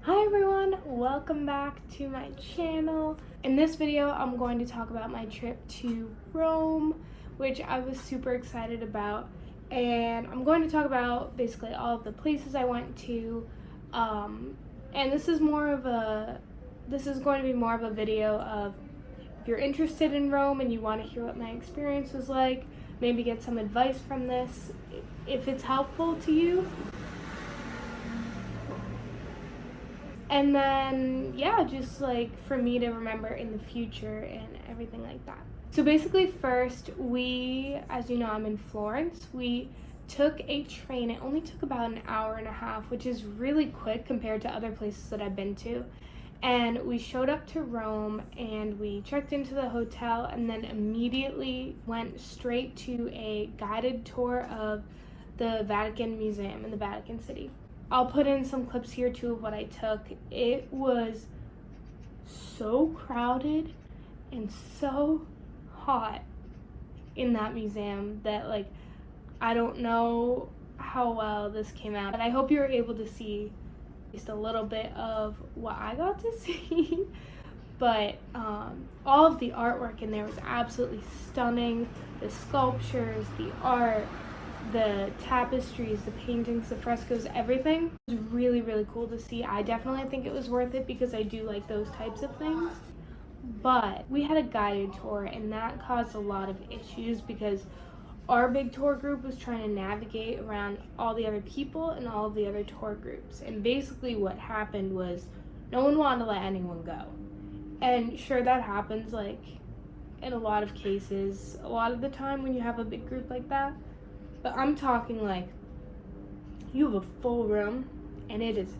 Hi everyone, welcome back to my channel. In this video, I'm going to talk about my trip to Rome, which I was super excited about. And I'm going to talk about basically all of the places I went to. And this is going to be more of a video of if you're interested in Rome and you want to hear what my experience was like, maybe get some advice from this if it's helpful to you. And then, yeah, just like for me to remember in the future and everything like that. So basically, first, as you know, I'm in Florence. We took a train. It only took about an hour and a half, which is really quick compared to other places that I've been to. And we showed up to Rome and we checked into the hotel and then immediately went straight to a guided tour of the Vatican Museum in the Vatican City. I'll put in some clips here too of what I took. It was so crowded and so hot in that museum that I don't know how well this came out. And I hope you were able to see just a little bit of what I got to see. But all of the artwork in there was absolutely stunning. The sculptures, the art, the tapestries, the paintings, the frescoes, everything was really, really cool to see. I definitely think it was worth it because I do like those types of things. But we had a guided tour and that caused a lot of issues because our big tour group was trying to navigate around all the other people and all of the other tour groups. And basically what happened was no one wanted to let anyone go. And sure, that happens in a lot of cases, a lot of the time when you have a big group like that. But I'm talking you have a full room and it is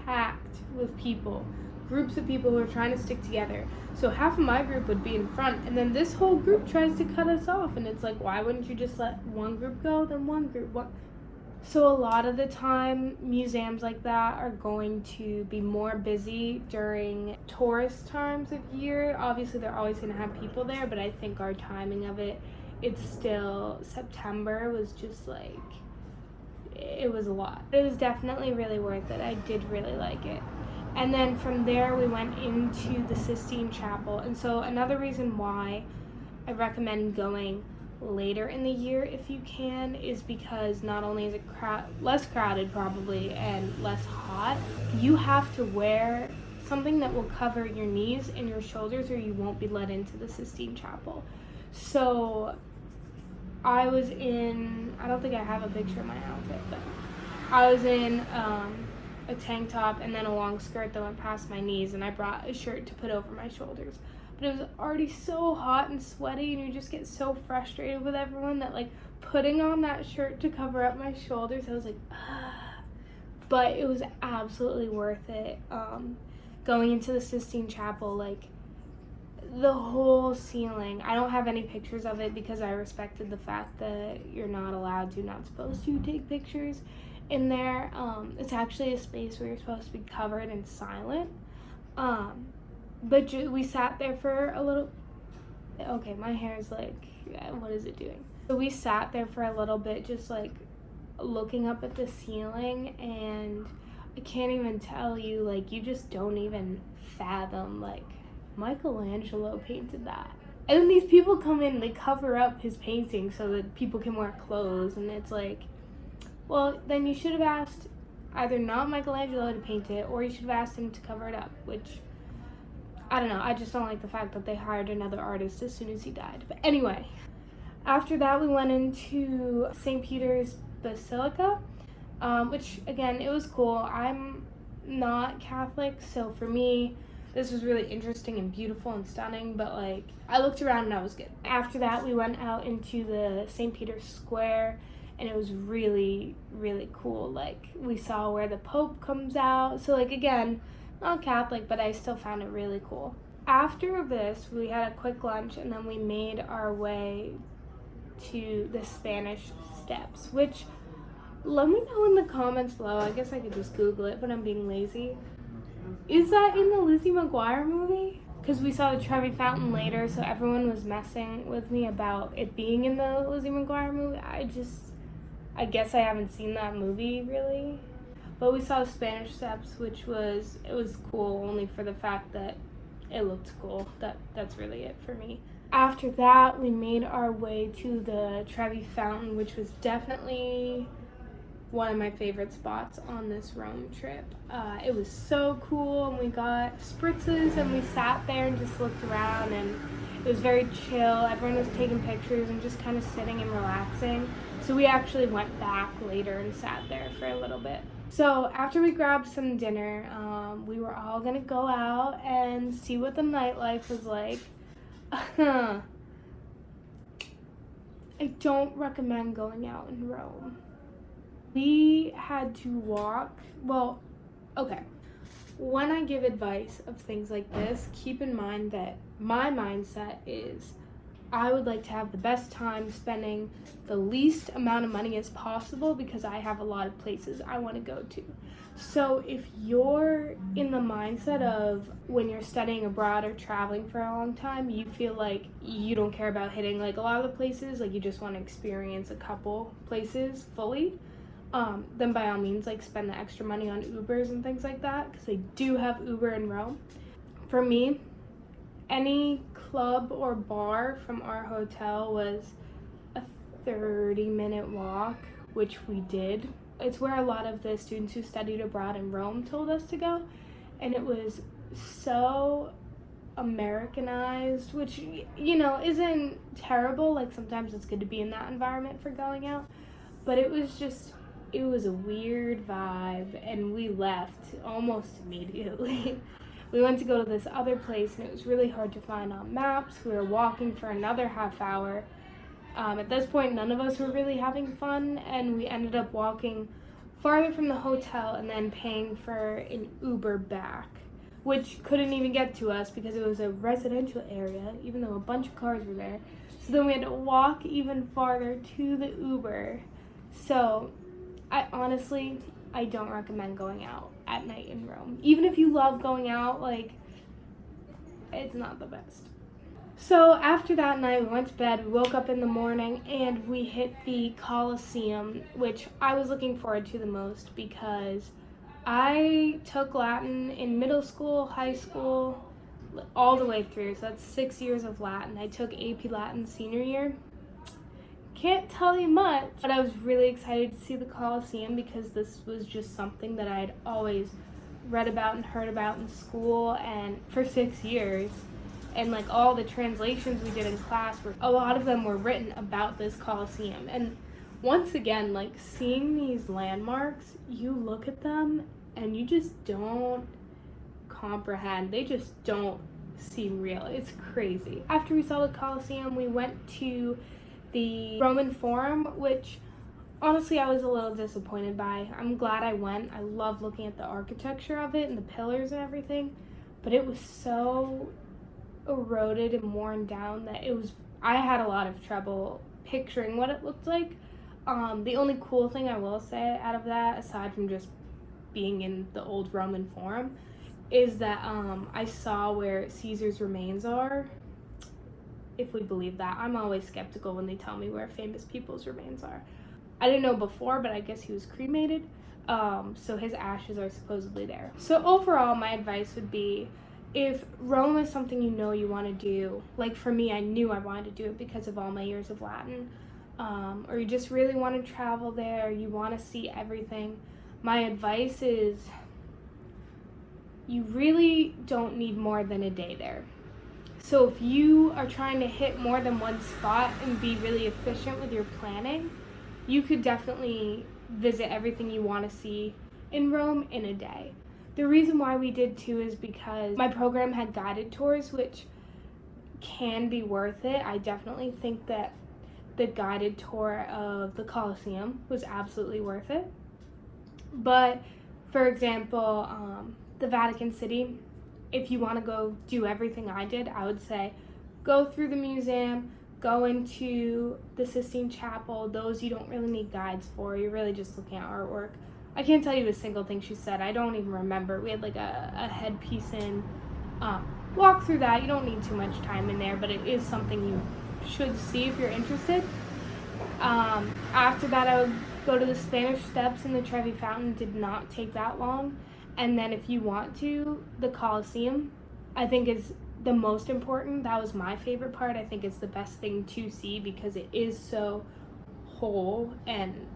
packed with people, groups of people who are trying to stick together. So half of my group would be in front and then this whole group tries to cut us off and it's why wouldn't you just let one group go, then one group? So a lot of the time, museums like that are going to be more busy during tourist times of year. Obviously, they're always going to have people there, but I think our timing of it's still September was just it was a lot. It was definitely really worth it. I did really like it. And then from there, we went into the Sistine Chapel. And so another reason why I recommend going later in the year if you can is because not only is it less crowded probably and less hot, you have to wear something that will cover your knees and your shoulders or you won't be let into the Sistine Chapel. So I don't think I have a picture of my outfit, but I was in a tank top and then a long skirt that went past my knees and I brought a shirt to put over my shoulders. But it was already so hot and sweaty and you just get so frustrated with everyone that putting on that shirt to cover up my shoulders, I was but it was absolutely worth it. Going into the Sistine Chapel, the whole ceiling, I don't have any pictures of it because I respected the fact that you're not supposed to take pictures in there. It's actually a space where you're supposed to be covered and silent. But we sat there for a little. Okay, my hair is what is it doing? So we sat there for a little bit, just looking up at the ceiling, and I can't even tell you, you just don't even fathom, Michelangelo painted that. And then these people come in, they cover up his painting so that people can wear clothes, and it's well, then you should have asked either not Michelangelo to paint it, or you should have asked him to cover it up, which, I don't know, I just don't like the fact that they hired another artist as soon as he died. But anyway, after that we went into St. Peter's Basilica, which, again, it was cool. I'm not Catholic, so for me, this was really interesting and beautiful and stunning, but I looked around and I was good. After that, we went out into the St. Peter's Square, and it was really, really cool. We saw where the Pope comes out. So again, not Catholic, but I still found it really cool. After this, we had a quick lunch and then we made our way to the Spanish Steps, which, let me know in the comments below. I guess I could just Google it, but I'm being lazy. Is that in the Lizzie McGuire movie? Because we saw the Trevi Fountain later, so everyone was messing with me about it being in the Lizzie McGuire movie. I guess I haven't seen that movie, really. But we saw the Spanish Steps, which was cool only for the fact that it looked cool. That's really it for me. After that, we made our way to the Trevi Fountain, which was definitely one of my favorite spots on this Rome trip. It was so cool, and we got spritzes, and we sat there and just looked around, and it was very chill. Everyone was taking pictures and just kind of sitting and relaxing. So we actually went back later and sat there for a little bit. So after we grabbed some dinner, we were all gonna go out and see what the nightlife was like. I don't recommend going out in Rome. We had to walk, well, okay. When I give advice of things like this, keep in mind that my mindset is I would like to have the best time spending the least amount of money as possible because I have a lot of places I want to go to. So if you're in the mindset of when you're studying abroad or traveling for a long time, you feel like you don't care about hitting like a lot of the places, like you just want to experience a couple places fully, then by all means like spend the extra money on Ubers and things like that, because they do have Uber in Rome. For me, any club or bar from our hotel was a 30-minute walk, which we did. It's where a lot of the students who studied abroad in Rome told us to go, and it was so Americanized, which, you know, isn't terrible. Like, sometimes it's good to be in that environment for going out, but it was a weird vibe, and we left almost immediately. We went to go to this other place, and it was really hard to find on maps. We were walking for another half hour. At this point, none of us were really having fun, and we ended up walking farther from the hotel and then paying for an Uber back, which couldn't even get to us because it was a residential area, even though a bunch of cars were there. So then we had to walk even farther to the Uber. So I don't recommend going out at night in Rome. Even if you love going out, like, it's not the best. So after that night, we went to bed, we woke up in the morning, and we hit the Colosseum, which I was looking forward to the most because I took Latin in middle school, high school, all the way through. So that's 6 years of Latin. I took AP Latin senior year. Can't tell you much, but I was really excited to see the Colosseum because this was just something that I'd always read about and heard about in school and for 6 years. And like all the translations we did in class, a lot of them were written about this Colosseum. And once again, like seeing these landmarks, you look at them and you just don't comprehend. They just don't seem real. It's crazy. After we saw the Colosseum, we went to the Roman Forum, which honestly I was a little disappointed by. I'm glad I went. I love looking at the architecture of it and the pillars and everything, but it was so eroded and worn down that I had a lot of trouble picturing what it looked like. The only cool thing I will say out of that, aside from just being in the old Roman Forum, is that I saw where Caesar's remains are. If we believe that. I'm always skeptical when they tell me where famous people's remains are. I didn't know before, but I guess he was cremated, so his ashes are supposedly there. So overall, my advice would be, if Rome is something you know you want to do, like for me, I knew I wanted to do it because of all my years of Latin, or you just really want to travel there, you want to see everything, my advice is you really don't need more than a day there. So if you are trying to hit more than one spot and be really efficient with your planning, you could definitely visit everything you want to see in Rome in a day. The reason why we did 2 is because my program had guided tours, which can be worth it. I definitely think that the guided tour of the Colosseum was absolutely worth it. But for example, the Vatican City, if you want to go do everything I did, I would say go through the museum, go into the Sistine Chapel. Those you don't really need guides for. You're really just looking at artwork. I can't tell you a single thing she said. I don't even remember. We had like a headpiece in. Walk through that. You don't need too much time in there, but it is something you should see if you're interested. After that, I would go to the Spanish Steps and the Trevi Fountain did not take that long. And then if you want to, the Colosseum, I think is the most important. That was my favorite part. I think it's the best thing to see because it is so whole and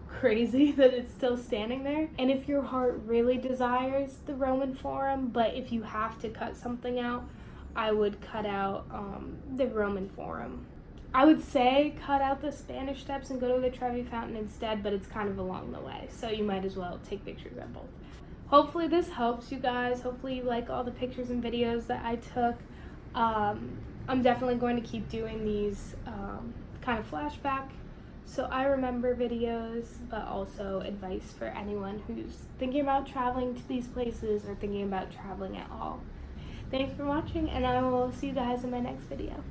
crazy that it's still standing there. And if your heart really desires the Roman Forum, but if you have to cut something out, I would cut out the Roman Forum. I would say cut out the Spanish Steps and go to the Trevi Fountain instead, but it's kind of along the way, so you might as well take pictures at both. Hopefully this helps you guys. Hopefully you like all the pictures and videos that I took. I'm definitely going to keep doing these kind of flashback, so I remember videos, but also advice for anyone who's thinking about traveling to these places or thinking about traveling at all. Thanks for watching, and I will see you guys in my next video.